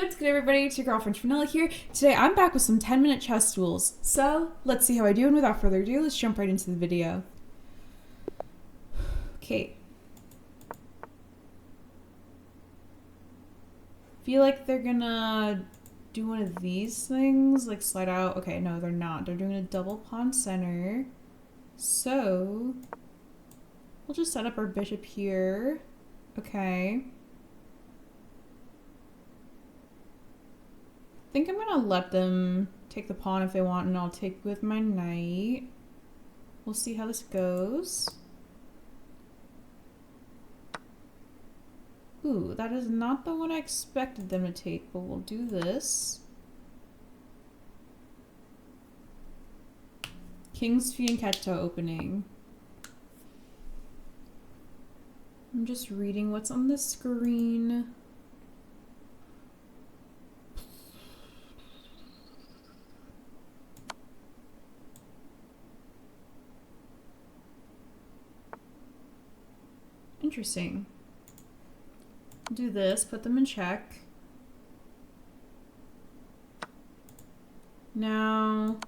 What's good, everybody? It's your girlfriend Vanilla here. Today I'm back with some 10-minute chess duels. So let's see how I do, and without further ado, let's jump right into the video. Okay. Feel like they're gonna do one of these things, like slide out. Okay, no, they're not. They're doing a double pawn center. So we'll just set up our bishop here. Okay. I think I'm gonna let them take the pawn if they want, and I'll take with my knight. We'll see how this goes. Ooh, that is not the one I expected them to take, but we'll do this. King's Fianchetto opening. I'm just reading what's on the screen. Interesting. Do this, put them in check. Now,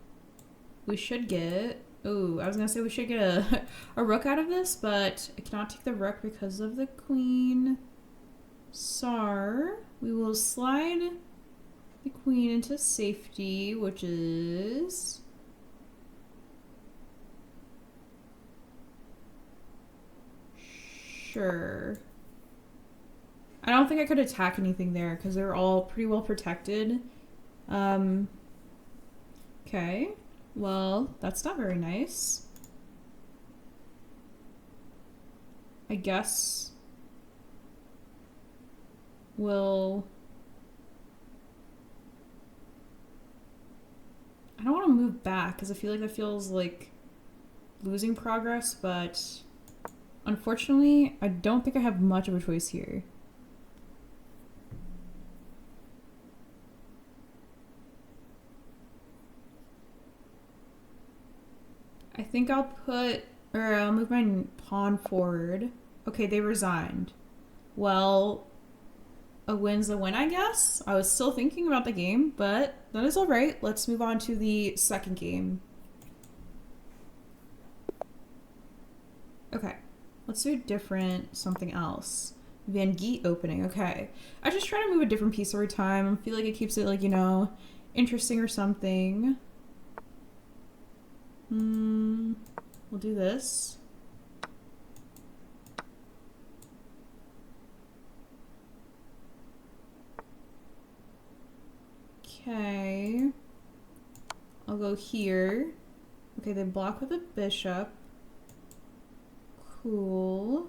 we should get... Oh, I was gonna say we should get a rook out of this, but I cannot take the rook because of the queen. We will slide the queen into safety, which is... Sure. I don't think I could attack anything there because they're all pretty well protected. Okay. Well, that's not very nice. I guess we'll... I don't want to move back because I feel like that feels like losing progress, but unfortunately, I don't think I have much of a choice here. I think I'll move my pawn forward. Okay, they resigned. Well, a win's a win, I guess. I was still thinking about the game, but that is all right. Let's move on to the second game. Okay, let's do a different something else. Van Geet opening. Okay, I just try to move a different piece every time. I feel like it keeps it, like, you know, interesting or something. We'll do this. Okay. I'll go here. Okay, they block with a bishop. Cool.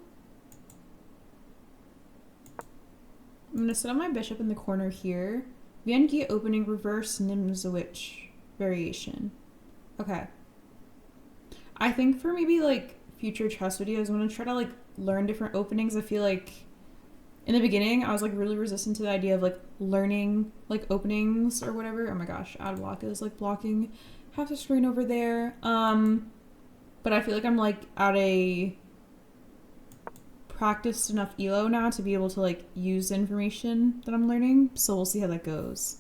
I'm gonna set up my bishop in the corner here. Van Geet opening reverse Nimzowitsch variation. Okay. I think for maybe like future chess videos, I'm gonna try to like learn different openings. I feel like in the beginning I was like really resistant to the idea of like learning like openings or whatever. Oh my gosh, ad block is like blocking half the screen over there. But I feel like I'm like at a practiced enough elo now to be able to like use the information that I'm learning. So we'll see how that goes.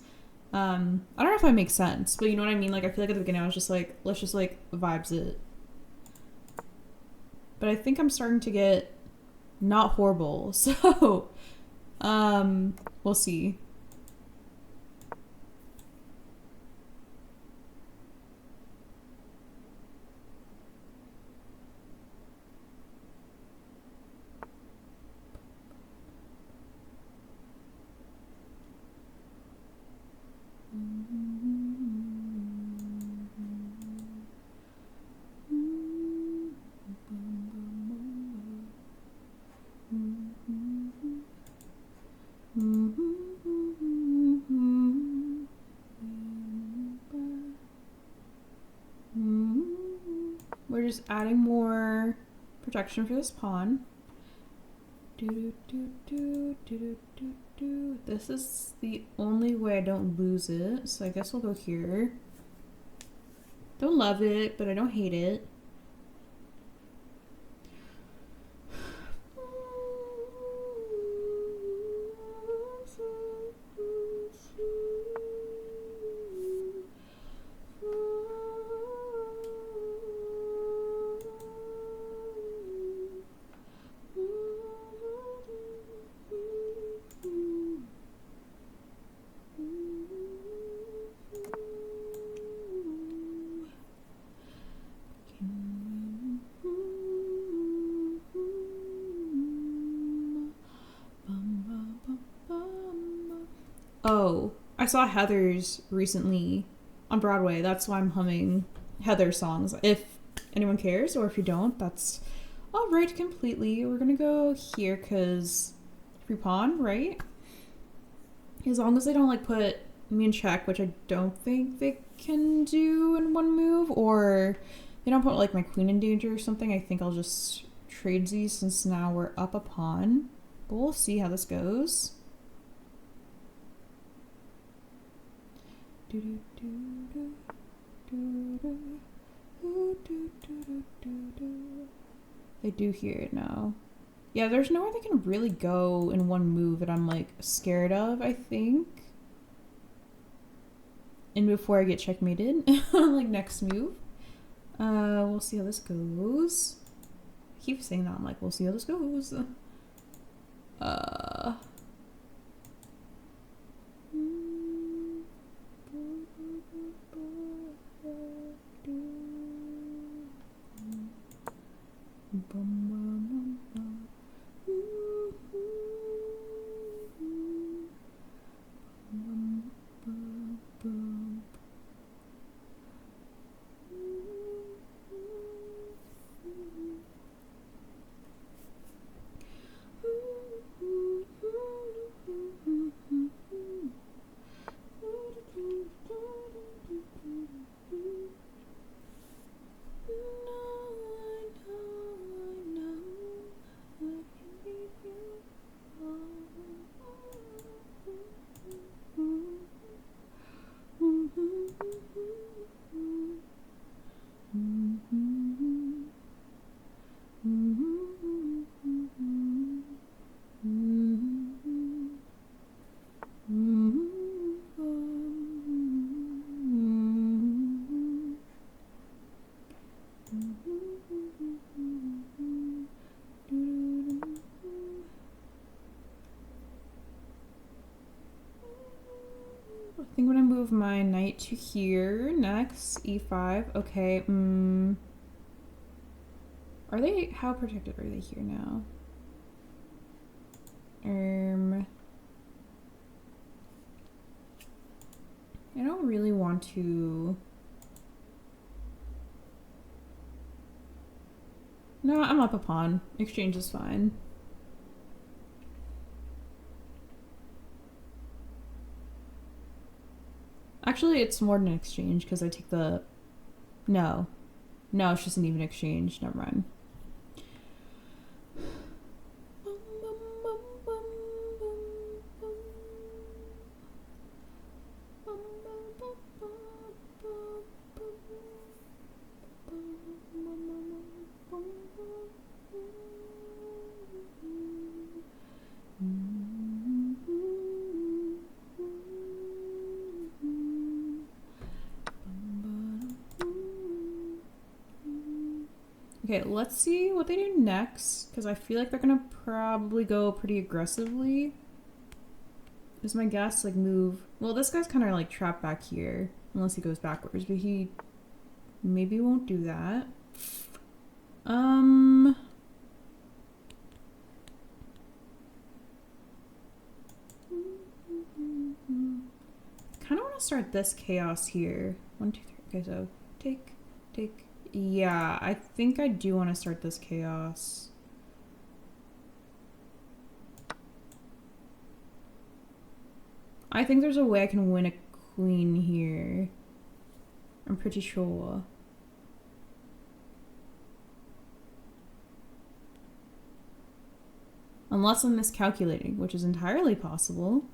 I don't know if that makes sense, but you know what I mean? Like I feel like at the beginning I was just like, let's just like vibes it. But I think I'm starting to get not horrible. So, we'll see. We're just adding more protection for this pawn. This is the only way I don't lose it, so I guess we'll go here. Don't love it, but I don't hate it. Oh, I saw Heather's recently on Broadway. That's why I'm humming Heather songs. If anyone cares, or if you don't, that's all right completely. We're gonna go here because free pawn, right? As long as they don't like put me in check, which I don't think they can do in one move, or they don't put like my queen in danger or something, I think I'll just trade these since now we're up a pawn. But we'll see how this goes. They do hear it now. Yeah, there's nowhere they can really go in one move that I'm like scared of, I think. And before I get checkmated, like next move. We'll see how this goes. I keep saying that, I'm like, we'll see how this goes. I think I'm gonna move my knight to here next. E5. Okay. Are they? How protected are they here now? I don't really want to. No, I'm up a pawn. Exchange is fine. Actually, it's more than an exchange because I take the... No. No, it's just an even exchange. Never mind. Okay, let's see what they do next, because I feel like they're gonna probably go pretty aggressively. Is my guess, like, move... Well, this guy's kind of, like, trapped back here, unless he goes backwards, but he maybe won't do that. Kind of want to start this chaos here. 1, 2, 3. Okay, so take. Yeah, I think I do want to start this chaos. I think there's a way I can win a queen here. I'm pretty sure. Unless I'm miscalculating, which is entirely possible.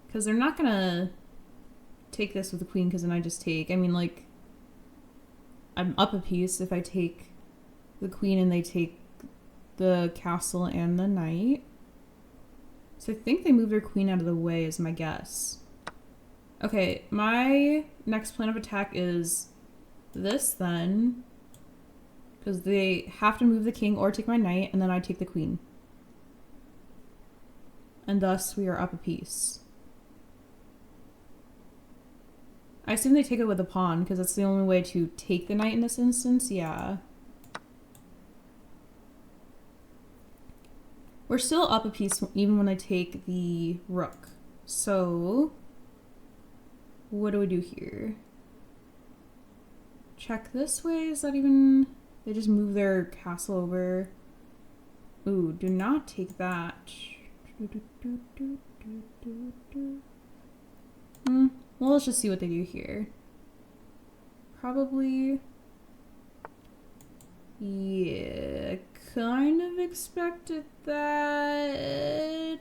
Because they're not gonna take this with the queen, because then I just take... I mean, like, I'm up a piece if I take the queen and they take the castle and the knight. So I think they move their queen out of the way is my guess. Okay, my next plan of attack is this then. Because they have to move the king or take my knight, and then I take the queen. And thus we are up a piece. I assume they take it with a pawn because that's the only way to take the knight in this instance. Yeah. We're still up a piece even when I take the rook. So what do we do here? Check this way? Is that even... They just move their castle over. Ooh, do not take that. Well, let's just see what they do here. Probably... Yeah, kind of expected that.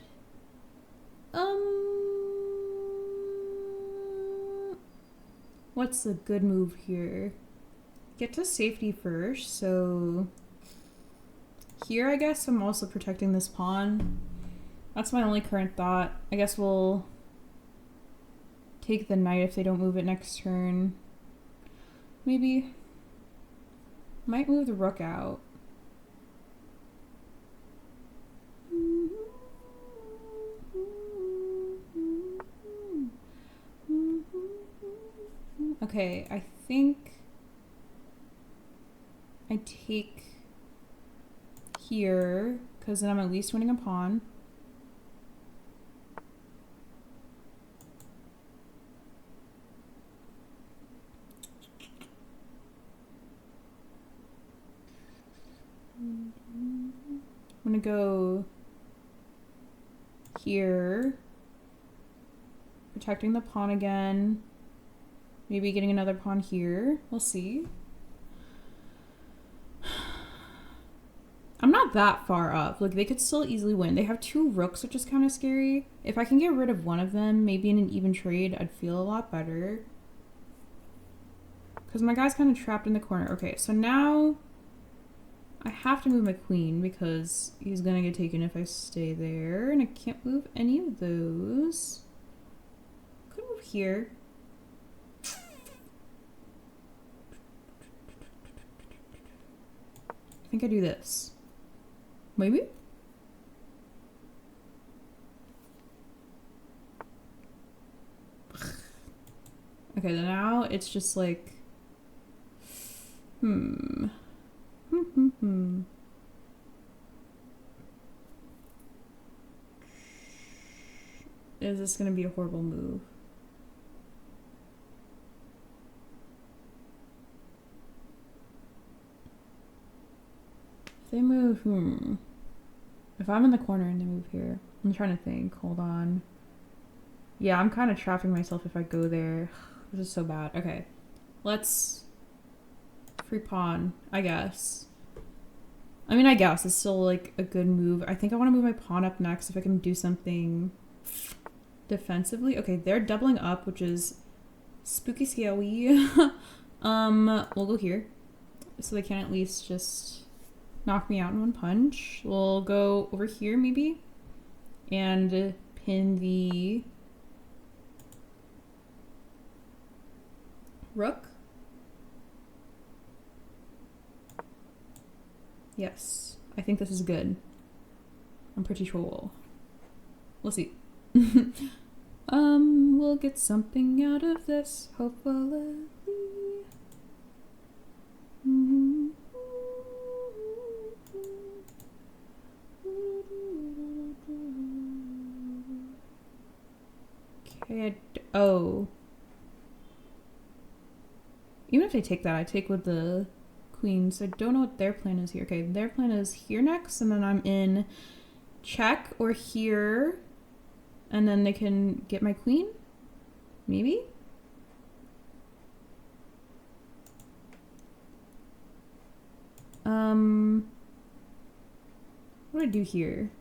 What's the good move here? Get to safety first, so... Here, I guess I'm also protecting this pawn. That's my only current thought. I guess we'll take the knight if they don't move it next turn. Maybe. Might move the rook out. Okay, I think I take here, because then I'm at least winning a pawn. I'm gonna go here, protecting the pawn again. Maybe getting another pawn here. We'll see. I'm not that far up. Like, they could still easily win. They have two rooks, which is kind of scary. If I can get rid of one of them, maybe in an even trade, I'd feel a lot better. Because my guy's kind of trapped in the corner. Okay, so now I have to move my queen because he's going to get taken if I stay there. And I can't move any of those. Could move here. I think I do this. Maybe? Okay, then now it's just like... Is this gonna be a horrible move? If they move, If I'm in the corner and they move here, I'm trying to think. Hold on. Yeah, I'm kind of trapping myself if I go there. This is so bad. Okay, let's free pawn, I guess. I mean, I guess it's still like a good move. I think I want to move my pawn up next if I can do something defensively. Okay, they're doubling up, which is spooky scary. We'll go here so they can at least just knock me out in one punch. We'll go over here maybe and pin the rook. Yes, I think this is good. I'm pretty sure. We'll see. We'll get something out of this, hopefully. Okay, oh. Even if I take that, I take with the queen, so I don't know what their plan is here. Okay, their plan is here next, and then I'm in check or here, and then they can get my queen? Maybe? What do I do here?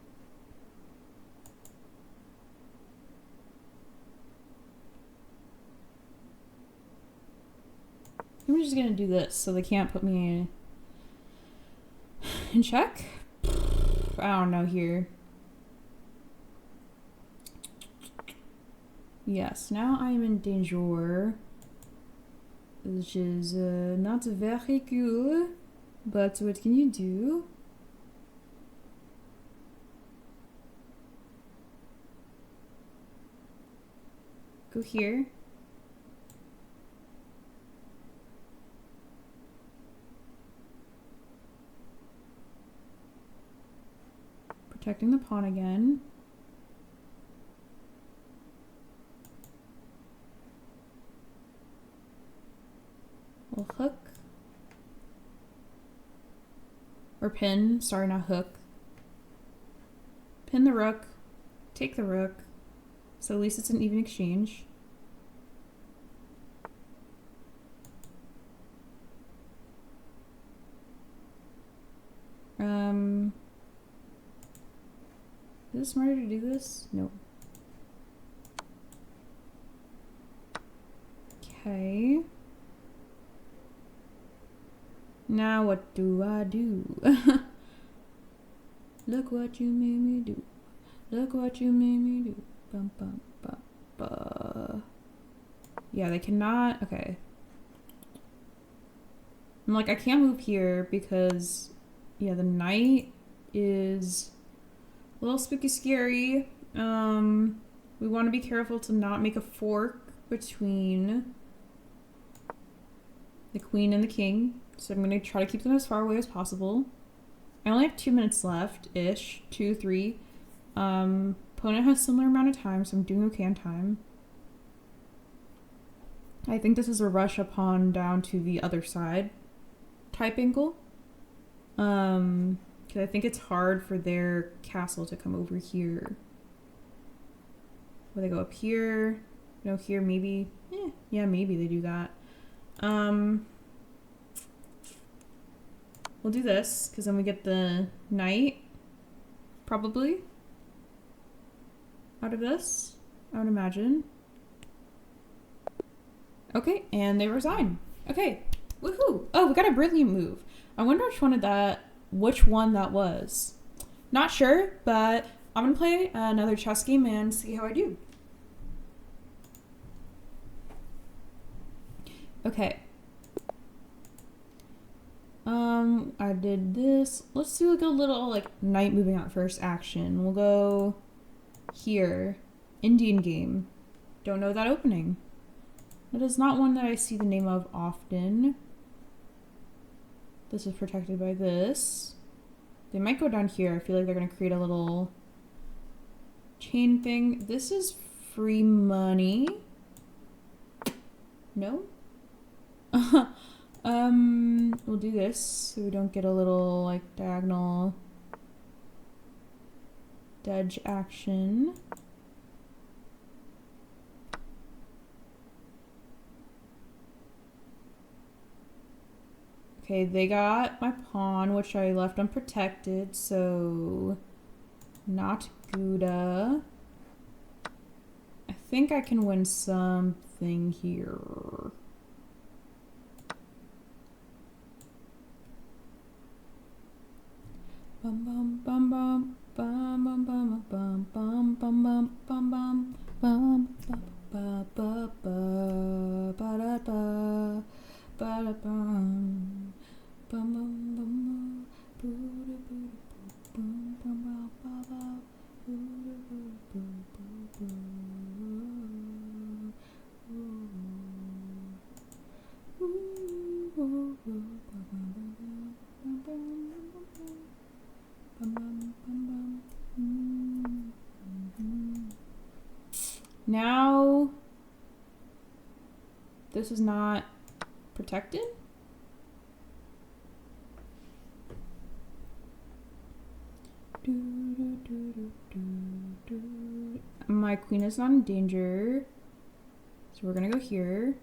I'm just gonna do this so they can't put me in check. I don't know here. Yes, now I am in danger, which is not very good, but what can you do? Go here. Protecting the pawn again. We'll hook. Or pin. Sorry, not hook. Pin the rook. Take the rook. So at least it's an even exchange. Is it smarter to do this? No. Okay. Now what do I do? Look what you made me do. Look what you made me do. Bum, bum, bum, bum. Yeah, they cannot. Okay. I'm like, I can't move here because, yeah, the knight is a little spooky scary. We want to be careful to not make a fork between the queen and the king. So I'm going to try to keep them as far away as possible. I only have 2 minutes left-ish. 2, 3. Opponent has similar amount of time, so I'm doing okay on time. I think this is a rush a pawn down to the other side type angle. Because I think it's hard for their castle to come over here. Will they go up here? No, here maybe. Yeah, maybe they do that. We'll do this, because then we get the knight, probably, out of this, I would imagine. Okay, and they resign. Okay, woohoo! Oh, we got a brilliant move. I wonder which one that was. Not sure, but I'm gonna play another chess game and see how I do. Okay. I did this. Let's do like a little like knight moving out first action. We'll go here. Indian game. Don't know that opening. That is not one that I see the name of often. This is protected by this. They might go down here. I feel like they're gonna create a little chain thing. This is free money. No? We'll do this so we don't get a little like diagonal dodge action. Okay, they got my pawn, which I left unprotected, so not Gouda. I think I can win something here. Bum bum bum bum bum bum bum bum bum bum bum bum bum bum ba ba ba ba da ba ba da bum bum bum bum bum bum bum ba ba Now, this is not protected. My queen is not in danger, so we're gonna go here.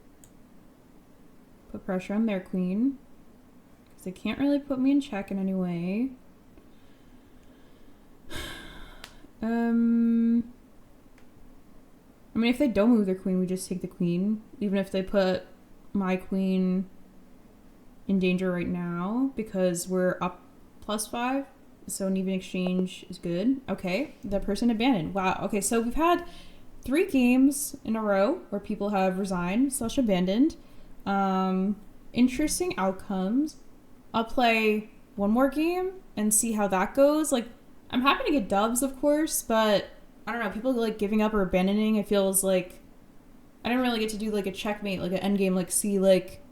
Put pressure on their queen, because they can't really put me in check in any way. I mean, if they don't move their queen, we just take the queen. Even if they put my queen in danger right now, because we're up +5. So an even exchange is good. Okay, the person abandoned. Wow. Okay, so we've had 3 games in a row where people have resigned / abandoned. Interesting outcomes. I'll play one more game and see how that goes. Like, I'm happy to get dubs, of course, but I don't know, people like giving up or abandoning, it feels like I didn't really get to do like a checkmate, like an end game, like see like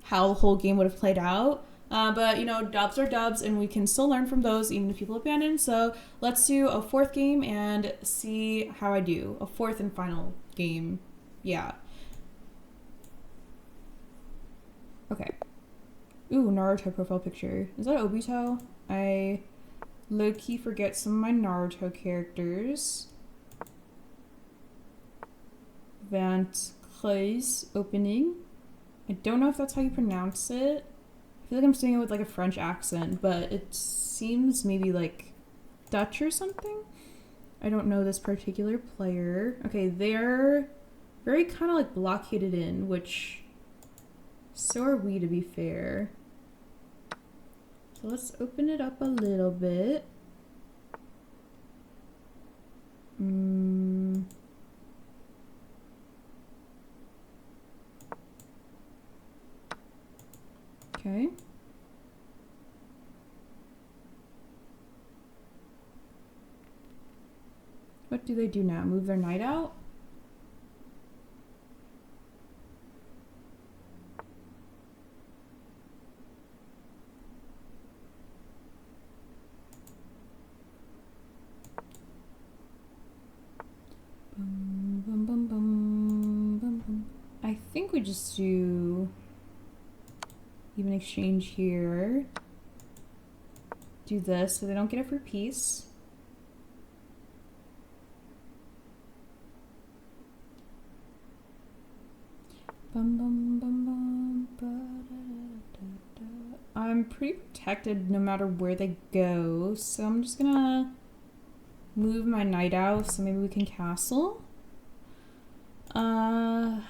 how the whole game would have played out. But, you know, dubs are dubs, and we can still learn from those, even if people abandon. So let's do a fourth game and see how I do. A fourth and final game. Yeah. Okay. Ooh, Naruto profile picture. Is that Obito? I low-key forget some of my Naruto characters. Vent Close opening. I don't know if that's how you pronounce it. I feel like I'm saying it with like a French accent, but it seems maybe like Dutch or something. I don't know this particular player. Okay, they're very kind of like blockaded in, which so are we, to be fair. So let's open it up a little bit. Okay. What do they do now? Move their knight out? I think we just do even exchange here. Do this so they don't get it for peace. I'm pretty protected no matter where they go, so I'm just gonna move my knight out so maybe we can castle.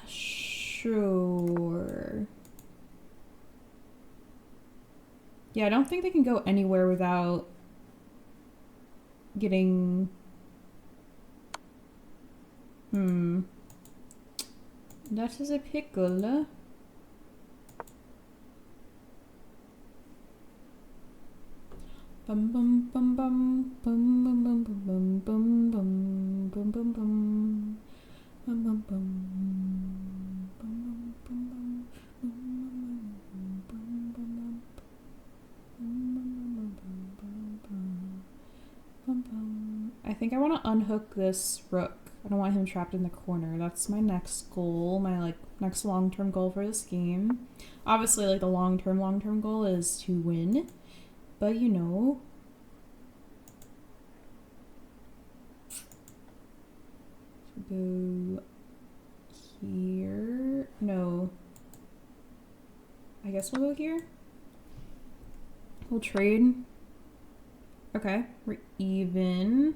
Sure. Yeah, I don't think they can go anywhere without getting... That is a pickle. Bum bum bum bum bum bum bum bum bum bum bum bum bum bum bum bum. I think I want to unhook this rook. I don't want him trapped in the corner. That's my next goal, my like next long-term goal for this game. Obviously, like the long-term goal is to win, but you know. So go here. No. I guess we'll go here. We'll trade. Okay, we're even.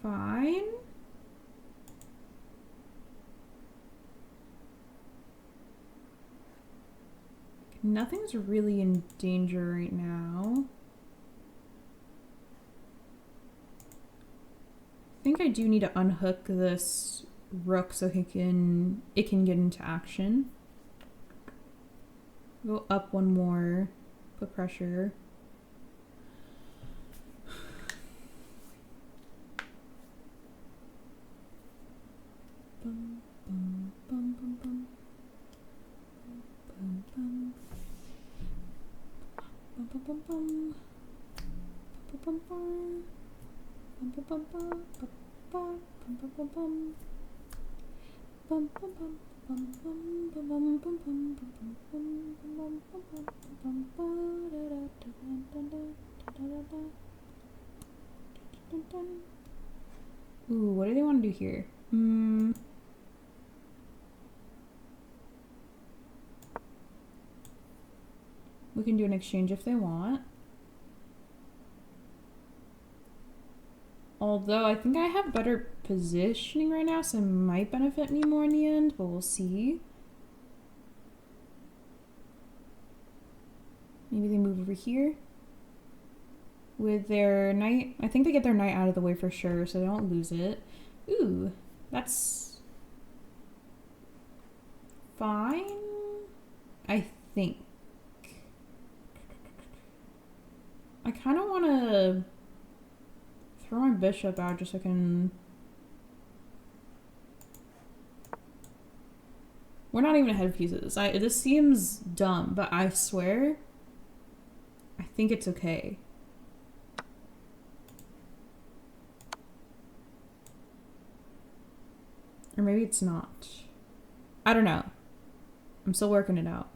Fine. Nothing's really in danger right now. I think I do need to unhook this rook so it can get into action. Go up one more, put pressure. Bum, bum, bum, bum, bum. Bum, bum. Bum, bum, bum, bum. Bum, bum, bum. Bum, bum, bum, bum. Bum, bum, bum, bum. Bum, bum, bum. Bum, bum, bum, bum, bum, bum, bum, bum, bum, bum, bum. Ooh, what do they want to do here? We can do an exchange if they want. Although I think I have better positioning right now, so it might benefit me more in the end, but we'll see. Maybe they move over here with their knight. I think they get their knight out of the way for sure, so they don't lose it. Ooh, that's fine, I think. I kind of want to throw my bishop out just so I can... We're not even ahead of pieces. This seems dumb, but I swear, I think it's okay. Or maybe it's not. I don't know. I'm still working it out.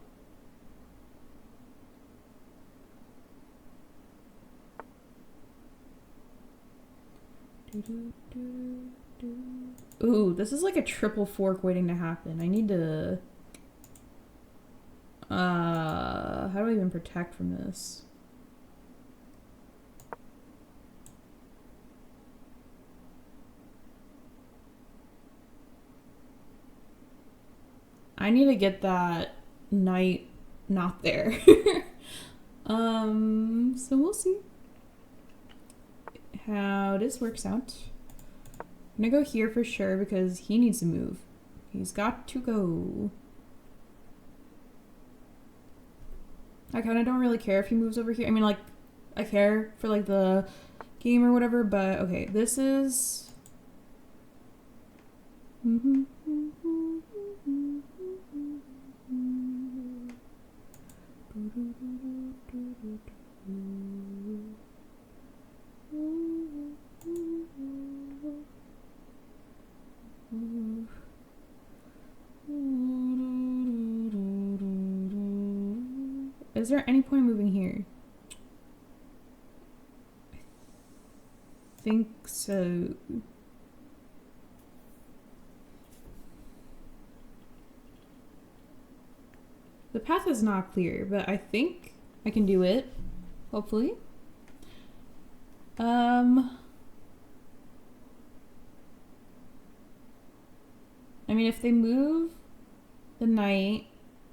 Ooh, this is like a triple fork waiting to happen. I need to... how do I even protect from this? I need to get that knight not there. So we'll see how this works out. I'm gonna go here for sure because he needs to move. He's got to go. I kind of don't really care if he moves over here. I mean, like, I care for, like, the game or whatever, but okay, this is... Is there any point moving here? I think so. The path is not clear, but I think I can do it. Hopefully. I mean, if they move the knight,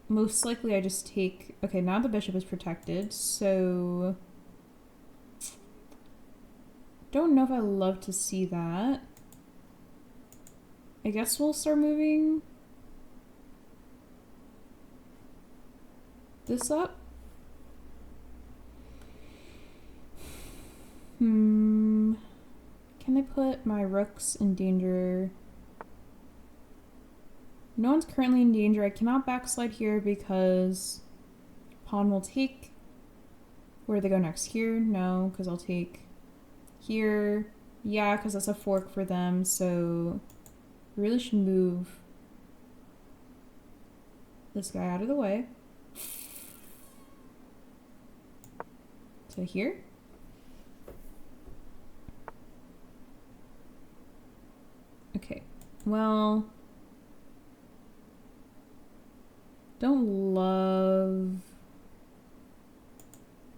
most likely I just take... Okay, now the bishop is protected, so... Don't know if I love to see that. I guess we'll start moving this up. Can I put my rooks in danger? No one's currently in danger. I cannot backslide here because pawn will take... Where do they go next? Here? No, because I'll take here. Yeah, because that's a fork for them, so I really should move this guy out of the way. So here. Okay, well... Don't love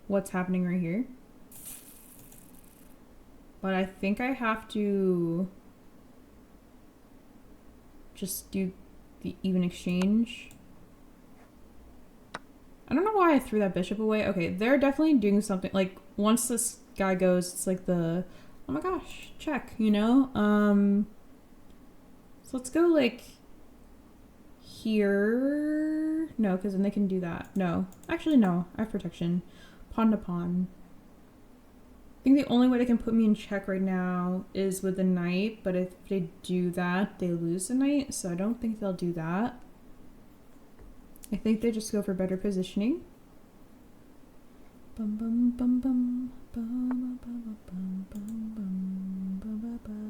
what's happening right here. But I think I have to just do the even exchange. I don't know why I threw that bishop away. Okay, they're definitely doing something. Like, once this guy goes, it's like the, oh my gosh, check, you know? So let's go, like, here. No, because then they can do that. No. Actually, no. I have protection. Pawn to pawn. I think the only way they can put me in check right now is with the knight, but if they do that, they lose the knight, so I don't think they'll do that. I think they just go for better positioning. Bum bum bum bum bum bum bum bum bum bum bum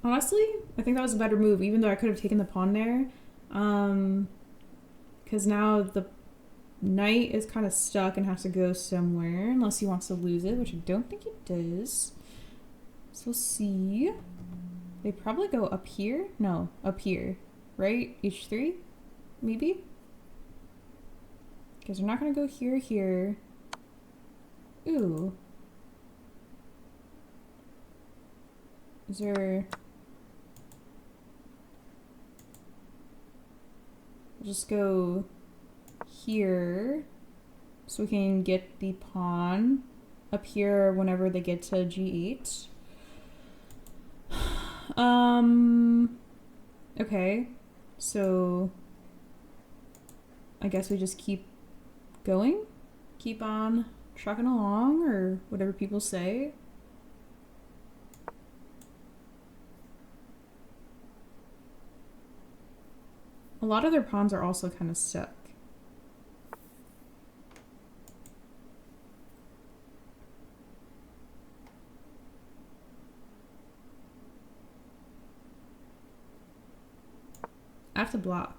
Honestly, I think that was a better move, even though I could have taken the pawn there. Because now the knight is kind of stuck and has to go somewhere, unless he wants to lose it, which I don't think he does. So we'll see. They probably go up here? No, up here. Right? H3? Maybe? Because we're not gonna go here, here. Ooh. Is there... We'll just go here. So we can get the pawn up here whenever they get to g8. Okay. So... I guess we just keep going? Keep on trucking along, or whatever people say. A lot of their pawns are also kind of stuck. I have to block.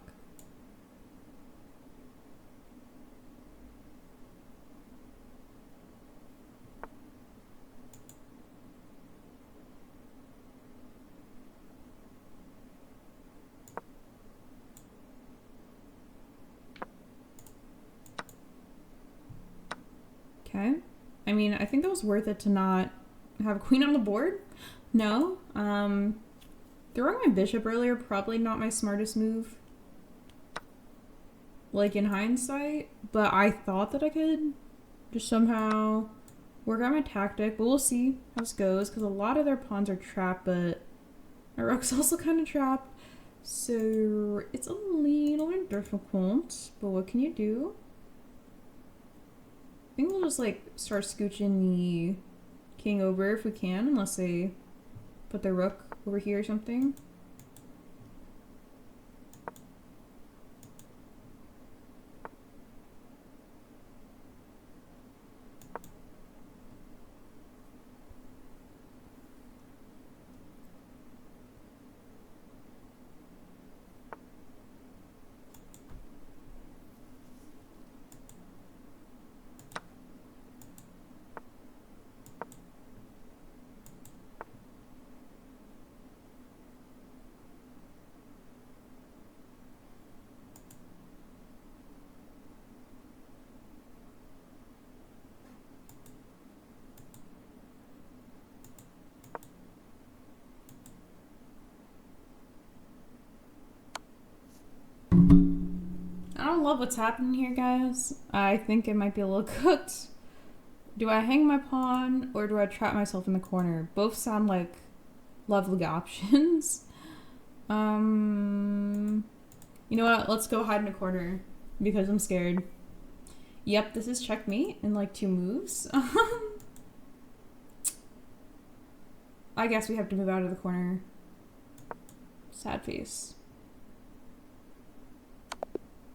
Okay. I mean, I think it was worth it to not have a queen on the board. No. Throwing my bishop earlier, probably not my smartest move. Like, in hindsight. But I thought that I could just somehow work out my tactic. But we'll see how this goes, because a lot of their pawns are trapped, but my rook's also kind of trapped. So it's a little bit difficult. But what can you do? I think we'll just, like, start scooching the king over if we can, unless they put their rook over here or something. I don't love what's happening here, guys. I think it might be a little cooked. Do I hang my pawn or do I trap myself in the corner? Both sound like lovely options. You know what? Let's go hide in a corner because I'm scared. Yep, this is checkmate in like 2 moves. I guess we have to move out of the corner. Sad face.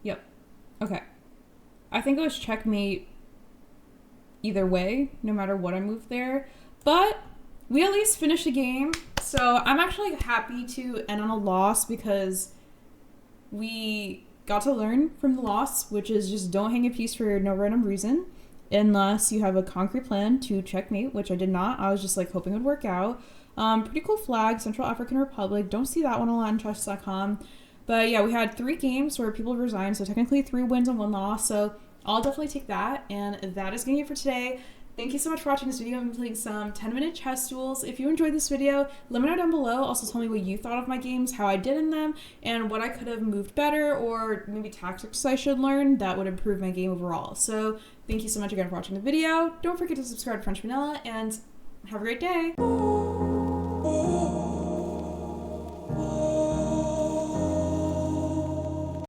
Yep. Okay. I think it was checkmate either way, no matter what I moved there. But we at least finished the game. So I'm actually happy to end on a loss because we got to learn from the loss, which is just don't hang a piece for no random reason unless you have a concrete plan to checkmate, which I did not. I was just like hoping it would work out. Pretty cool flag, Central African Republic. Don't see that one a lot on chess.com. But yeah, we had 3 games where people resigned, so technically 3 wins and 1 loss. So I'll definitely take that. And that is going to be it for today. Thank you so much for watching this video. I'm playing some 10-minute chess duels. If you enjoyed this video, let me know down below. Also tell me what you thought of my games, how I did in them, and what I could have moved better, or maybe tactics I should learn that would improve my game overall. So thank you so much again for watching the video. Don't forget to subscribe to French Vanilla, and have a great day.